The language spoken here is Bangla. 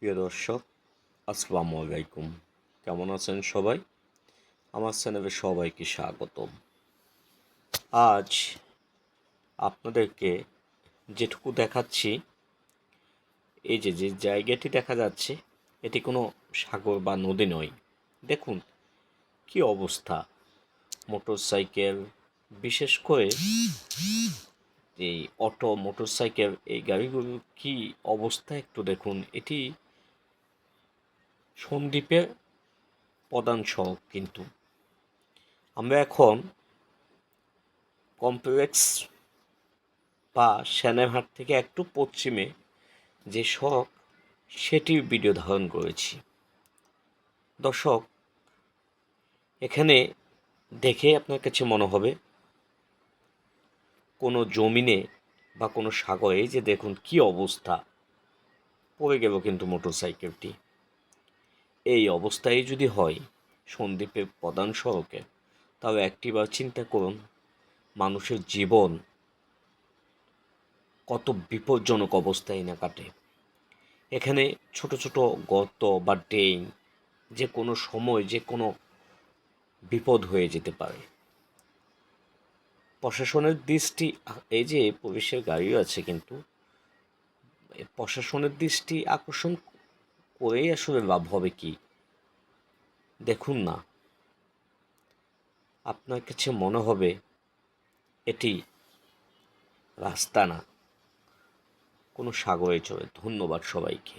প্রিয় দর্শক, আসসালামু আলাইকুম। কেমন আছেন সবাই? আমার চ্যানেলে সবাইকে স্বাগতম। আজ আপনাদেরকে যেটুকু দেখাচ্ছি, এই যে জায়গাটি দেখা যাচ্ছে, এটি কোনো সাগর বা নদী নয়। দেখুন কি অবস্থা। মোটরসাইকেল, বিশেষ করে এই অটো, মোটরসাইকেল, এই গাড়িগুলোর কি অবস্থা একটু দেখুন। এটি সন্দ্বীপের প্রধান সড়ক। কিন্তু আমরা এখন কমপ্লেক্স বা সেনারহাট থেকে একটু পশ্চিমে যে সড়ক, সেটির ভিডিও ধারণ করেছি। দর্শক, এখানে দেখে আপনার কাছে মনে হবে কোনো জমিনে বা কোনো সাগরে। যে দেখুন কি অবস্থা, পড়ে গেল কিন্তু মোটরসাইকেলটি। এই অবস্থায় যদি হয় সন্দ্বীপের প্রধান সড়কে, তাহলে একটিবার চিন্তা করুন মানুষের জীবন কত বিপজ্জনক অবস্থায় না কাটে। এখানে ছোট ছোট গর্ত বা ড্রেন, যে কোনো সময় যে কোনো বিপদ হয়ে যেতে পারে। প্রশাসনের দৃষ্টি, এই যে পুলিশের গাড়িও আছে, কিন্তু প্রশাসনের দৃষ্টি আকর্ষণ করেই আসলে লাভ হবে কি? দেখুন না, আপনার কাছে মনে হবে এটি রাস্তা না, কোনো সাগরে চলে। ধন্যবাদ সবাইকে।